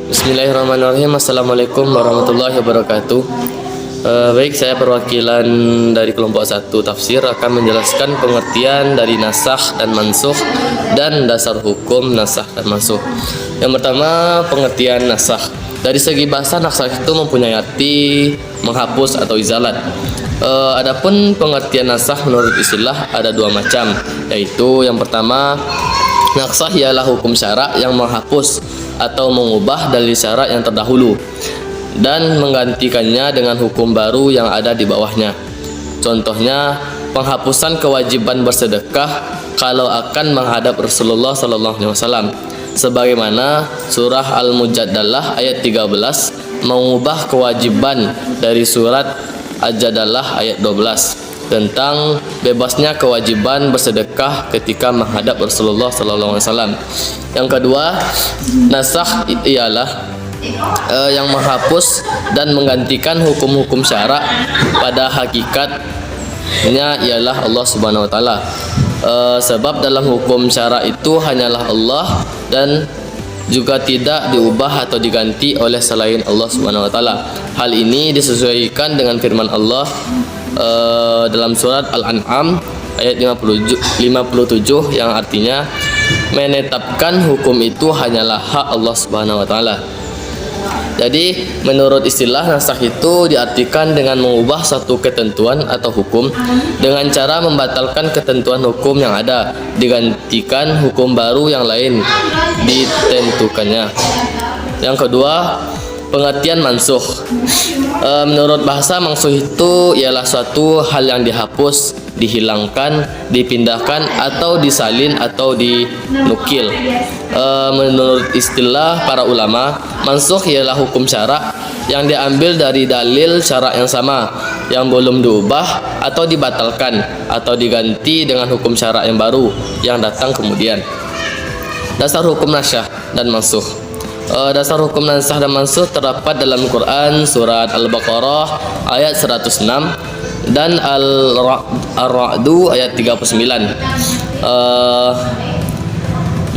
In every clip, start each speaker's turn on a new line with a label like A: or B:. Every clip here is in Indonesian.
A: Bismillahirrahmanirrahim. Assalamualaikum warahmatullahi wabarakatuh. Baik, saya perwakilan dari kelompok 1 tafsir akan menjelaskan pengertian dari nasakh dan mansukh dan dasar hukum nasakh dan mansukh. Yang pertama, pengertian nasakh. Dari segi bahasa, nasakh itu mempunyai arti menghapus atau izalat. Adapun pengertian nasakh menurut istilah ada dua macam, yaitu yang pertama, nasakh ialah hukum syara yang menghapus atau mengubah dalil syara yang terdahulu dan menggantikannya dengan hukum baru yang ada di bawahnya. Contohnya, penghapusan kewajiban bersedekah kalau akan menghadap Rasulullah SAW, sebagaimana surah Al-Mujadalah ayat 13 mengubah kewajiban dari surat Al-Jadalah ayat 12 tentang bebasnya kewajiban bersedekah ketika menghadap Rasulullah SAW. Yang kedua, nasakh ialah yang menghapus dan menggantikan hukum-hukum syara pada hakikatnya ialah Allah Subhanahu wa taala. Sebab dalam hukum syara itu hanyalah Allah dan juga tidak diubah atau diganti oleh selain Allah Subhanahu wa taala. Hal ini disesuaikan dengan firman Allah dalam surat Al-An'am ayat 57 yang artinya menetapkan hukum itu hanyalah hak Allah Subhanahu wa taala. Jadi menurut istilah nasakh itu diartikan dengan mengubah satu ketentuan atau hukum dengan cara membatalkan ketentuan hukum yang ada, digantikan hukum baru yang lain ditentukannya. Yang kedua, pengertian mansukh. Menurut bahasa, mansukh itu ialah suatu hal yang dihapus, dihilangkan, dipindahkan atau disalin atau dinukil. Menurut istilah para ulama, mansukh ialah hukum syara yang diambil dari dalil syara yang sama yang belum diubah atau dibatalkan atau diganti dengan hukum syara yang baru yang datang kemudian. Dasar hukum nasyah dan mansukh. Dasar hukum nasyah dan mansukh terdapat dalam Quran surat Al-Baqarah ayat 106 dan Ar-Ra'du ayat 39.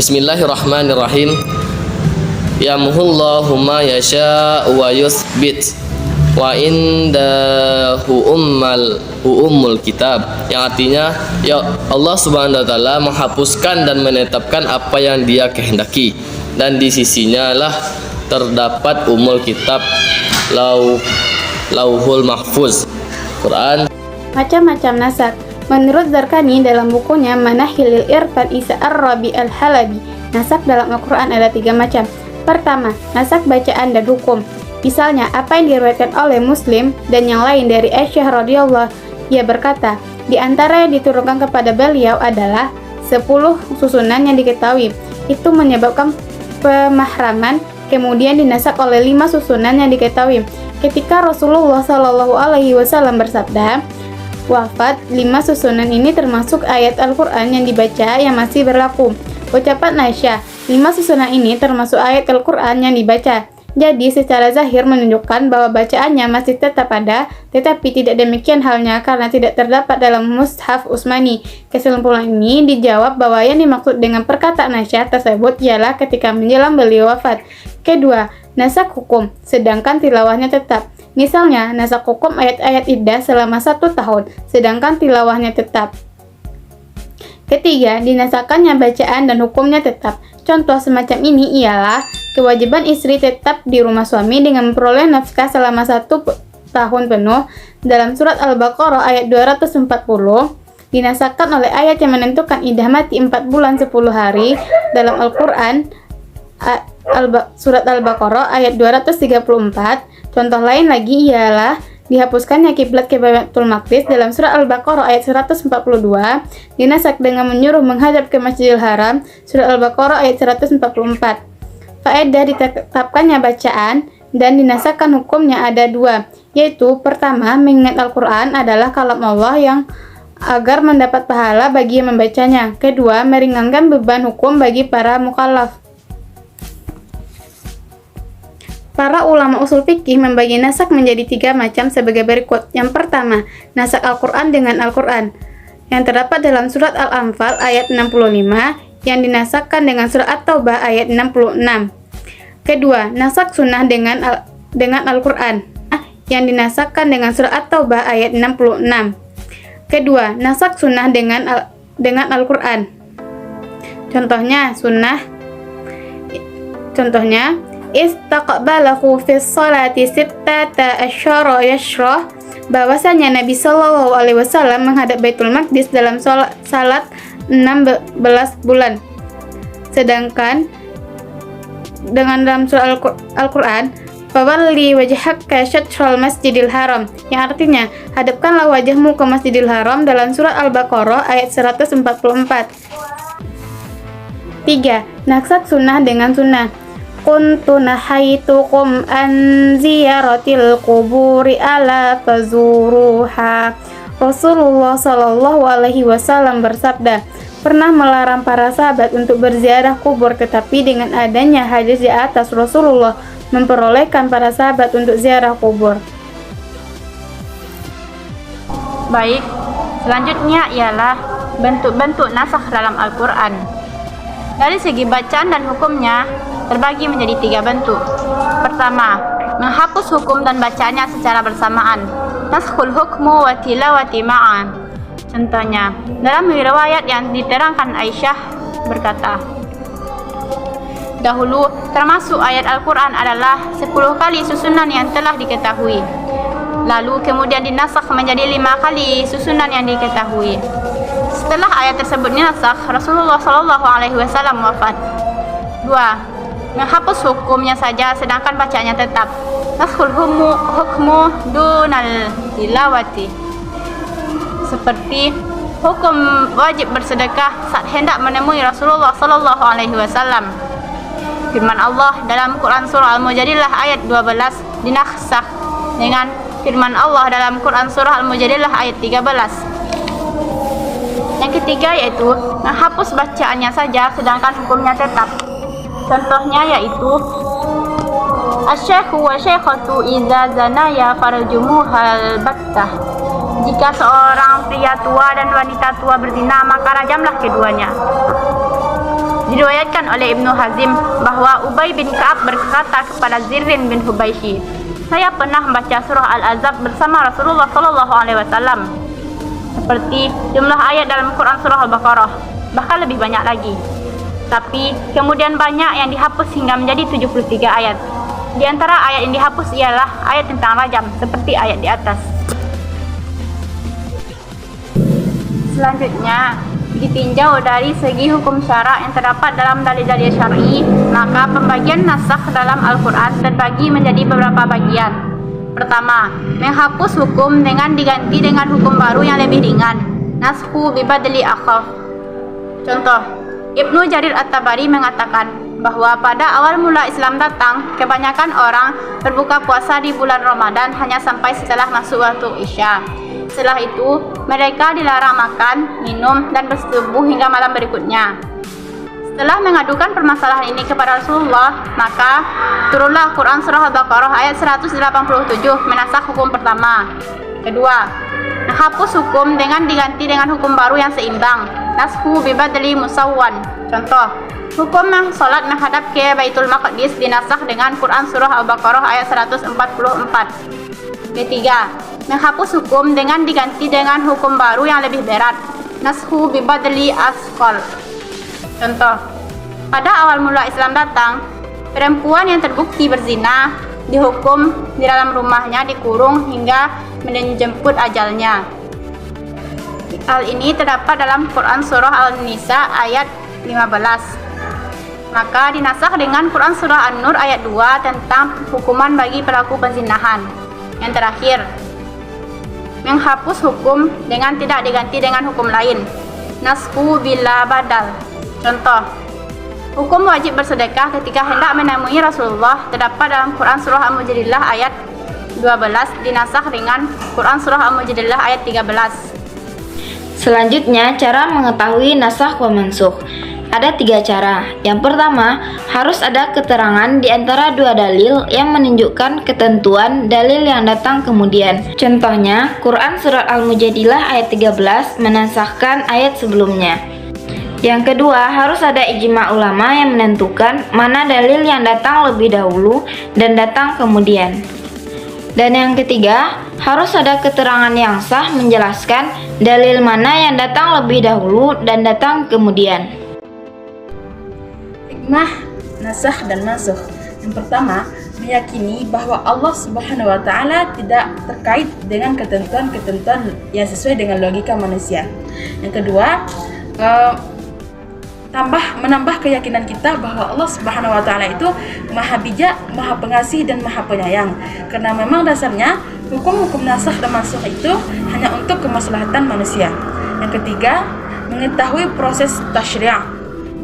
A: Bismillahirrahmanirrahim. Yamhullahu ma yasha wa yuthbit wa indahu ummul kitab, yang artinya ya Allah Subhanahu wa taala menghapuskan dan menetapkan apa yang Dia kehendaki dan di sisinya lah terdapat umul kitab lauhul mahfuz. Quran.
B: Macam-macam nasakh. Menurut Zarkani dalam bukunya Manahilil Irfan Isa Ar-Rabi Al-Halabi, nasakh dalam Al-Quran ada 3 macam. Pertama, nasakh bacaan dan hukum. Misalnya, apa yang diriwayatkan oleh Muslim dan yang lain dari Aisyah radhiyallahu, ia berkata, di antara yang diturunkan kepada beliau adalah 10 susunan yang diketahui. Itu menyebabkan pemahraman, kemudian dinasakh oleh 5 susunan yang diketahui. Ketika Rasulullah SAW bersabda, wafat, 5 susunan ini termasuk ayat Al-Quran yang dibaca yang masih berlaku. Ucapan Aisyah, 5 susunan ini termasuk ayat Al-Quran yang dibaca. Jadi secara zahir menunjukkan bahwa bacaannya masih tetap ada, tetapi tidak demikian halnya karena tidak terdapat dalam Mushaf Utsmani. Kesimpulan ini dijawab bahwa yang dimaksud dengan perkataan Aisyah tersebut ialah ketika menjelang beliau wafat. Kedua, nasakh hukum, sedangkan tilawahnya tetap. Misalnya, nasakh hukum ayat-ayat iddah selama 1 tahun, sedangkan tilawahnya tetap. Ketiga, dinasakkannya bacaan dan hukumnya tetap. Contoh semacam ini ialah kewajiban istri tetap di rumah suami dengan memperoleh nafkah selama 1 tahun penuh dalam surat Al-Baqarah ayat 240, dinasakkan oleh ayat yang menentukan iddah mati 4 bulan 10 hari dalam Al-Quran surat Al-Baqarah ayat 234. Contoh lain lagi ialah dihapuskannya kiblat ke Baitul Maqdis dalam surah Al-Baqarah ayat 142, dinasakh dengan menyuruh menghadap ke Masjidil Haram surah Al-Baqarah ayat 144. Faedah ditetapkannya bacaan dan dinasakkan hukumnya ada 2, yaitu pertama, mengingat Al-Quran adalah kalam Allah yang agar mendapat pahala bagi yang membacanya. Kedua, meringankan beban hukum bagi para mukallaf. Para ulama usul fikih membagi nasakh menjadi 3 macam sebagai berikut. Yang pertama, nasakh Al-Quran dengan Al-Quran, yang terdapat dalam surat Al-Anfal ayat 65, yang dinasakkan dengan surat At-Taubah ayat 66. Kedua, nasak sunnah dengan Al-Quran yang dinasakkan dengan surah At-Taubah ayat 66. Kedua, nasak sunnah dengan Al-Quran. Contohnya, istaqbalahu fis salati sittata asyara yashrah, bahwasanya Nabi Shallallahu Alaihi Wasallam menghadap Baitul Maqdis dalam salat 16 bulan. Sedangkan dengan dalam surah Al-Quran, fawalli wajhaka syatral masjidil haram, yang artinya hadapkanlah wajahmu ke Masjidil Haram, dalam surah Al-Baqarah ayat 144. 3. Nasak sunnah dengan sunnah. Kuntu nahaitukum an ziyaratil quburi ala fazuruha. Rasulullah Shallallahu Alaihi Wasallam bersabda, pernah melarang para sahabat untuk berziarah kubur, tetapi dengan adanya hadis di atas, Rasulullah memperolehkan para sahabat untuk ziarah kubur.
C: Baik, selanjutnya ialah bentuk-bentuk nasakh dalam Al-Quran. Dari segi bacaan dan hukumnya terbagi menjadi 3 bentuk. Pertama, menghapus hukum dan bacaannya secara bersamaan. Naskhul hukmu wa tilawati ma'an. Contohnya, dalam riwayat yang diterangkan Aisyah berkata, dahulu termasuk ayat Al-Quran adalah 10 kali susunan yang telah diketahui. Lalu kemudian dinasakh menjadi 5 kali susunan yang diketahui. Setelah ayat tersebut dinasakh, Rasulullah Shallallahu Alaihi Wasallam wafat. 2. Menghapus hukumnya saja sedangkan bacaannya tetap. Naskhul hukmu dunal tilawati. Seperti hukum wajib bersedekah saat hendak menemui Rasulullah Shallallahu Alaihi Wasallam. Firman Allah dalam Quran surah Al-Mujadilah ayat 12 dinaksah dengan firman Allah dalam Quran surah Al-Mujadilah ayat 13. Yang ketiga yaitu menghapus bacaannya saja sedangkan hukumnya tetap. Contohnya yaitu asy-syaikhu wa syaikhatu idza zanaya farjumuhal battah. Jika seorang pria tua dan wanita tua berzina, maka rajamlah keduanya. Diriwayatkan oleh Ibnu Hazim bahwa Ubay bin Ka'ab berkata kepada Zirrin bin Hubaishi, saya pernah membaca surah Al-Ahzab bersama Rasulullah Shallallahu Alaihi Wasallam, seperti jumlah ayat dalam Quran surah Al-Baqarah, bahkan lebih banyak lagi. Tapi kemudian banyak yang dihapus hingga menjadi 73 ayat. Di antara ayat yang dihapus ialah ayat tentang rajam, seperti ayat di atas. Selanjutnya, ditinjau dari segi hukum syarak yang terdapat dalam dalil-dalil syar'i, maka pembagian nasakh dalam Al-Quran terbagi menjadi beberapa bagian. Pertama, menghapus hukum dengan diganti dengan hukum baru yang lebih ringan. Naskhu bibadli akhaf. Contoh, Ibnu Jarir At-Tabari mengatakan bahwa pada awal mula Islam datang, kebanyakan orang berbuka puasa di bulan Ramadan hanya sampai setelah masuk waktu Isya. Setelah itu, mereka dilarang makan, minum, dan bersetubuh hingga malam berikutnya. Setelah mengadukan permasalahan ini kepada Rasulullah, maka turunlah Quran surah Al-Baqarah ayat 187 menasakh hukum pertama. Kedua, menghapus hukum dengan diganti dengan hukum baru yang seimbang. Naskhu bibadli musawwan. Contoh, hukum salat menghadap ke Baitul Maqdis dinasakh dengan Quran surah Al-Baqarah ayat 144. Ketiga, menghapus hukum dengan diganti dengan hukum baru yang lebih berat. Naskhu bibadli asqal. Contoh, pada awal mula Islam datang, perempuan yang terbukti berzina dihukum di dalam rumahnya dikurung hingga menjemput ajalnya. Hal ini terdapat dalam Quran surah An-Nisa ayat 15. Maka dinasakh dengan Quran surah An-Nur ayat 2 tentang hukuman bagi pelaku penzinahan. Yang terakhir, menghapus hukum dengan tidak diganti dengan hukum lain. Naskhu bila badal. Contoh, hukum wajib bersedekah ketika hendak menemui Rasulullah terdapat dalam Quran surah Al-Mujadilah ayat 12 dinasakh dengan Quran surah Al-Mujadilah ayat 13.
D: Selanjutnya, cara mengetahui nasakh wa mansukh. Ada 3 cara. Yang pertama, harus ada keterangan di antara 2 dalil yang menunjukkan ketentuan dalil yang datang kemudian. Contohnya, Quran surat Al-Mujadilah ayat 13 menasahkan ayat sebelumnya. Yang kedua, harus ada ijma ulama yang menentukan mana dalil yang datang lebih dahulu dan datang kemudian. Dan yang ketiga, harus ada keterangan yang sah menjelaskan dalil mana yang datang lebih dahulu dan datang kemudian.
E: Hikmah nasakh dan mansukh. Yang pertama, meyakini bahwa Allah Subhanahu wa taala tidak terkait dengan ketentuan-ketentuan yang sesuai dengan logika manusia. Yang kedua, menambah keyakinan kita bahwa Allah Subhanahu wa taala itu Maha Bijak, Maha Pengasih dan Maha Penyayang. Karena memang dasarnya hukum-hukum nasakh dan mansukh itu hanya untuk kemaslahatan manusia. Yang ketiga, mengetahui proses tasyri'.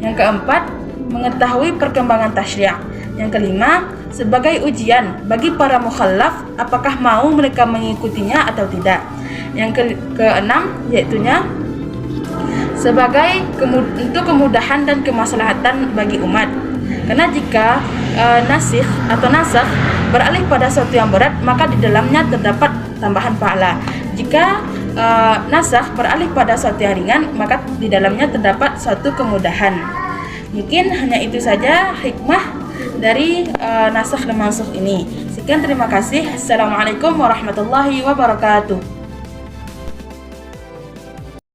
E: Yang keempat, mengetahui perkembangan tasyri'. Yang kelima, sebagai ujian bagi para mukhallaf apakah mau mereka mengikutinya atau tidak. Yang keenam, yaitunya sebagai untuk kemudahan dan kemaslahatan bagi umat. Karena jika nasikh atau nasakh beralih pada sesuatu yang berat, maka di dalamnya terdapat tambahan pahala. Jika nasakh beralih pada sesuatu yang ringan, maka di dalamnya terdapat suatu kemudahan. Mungkin hanya itu saja hikmah dari nasakh dan mansukh ini. Sekian, terima kasih. Assalamualaikum warahmatullahi wabarakatuh.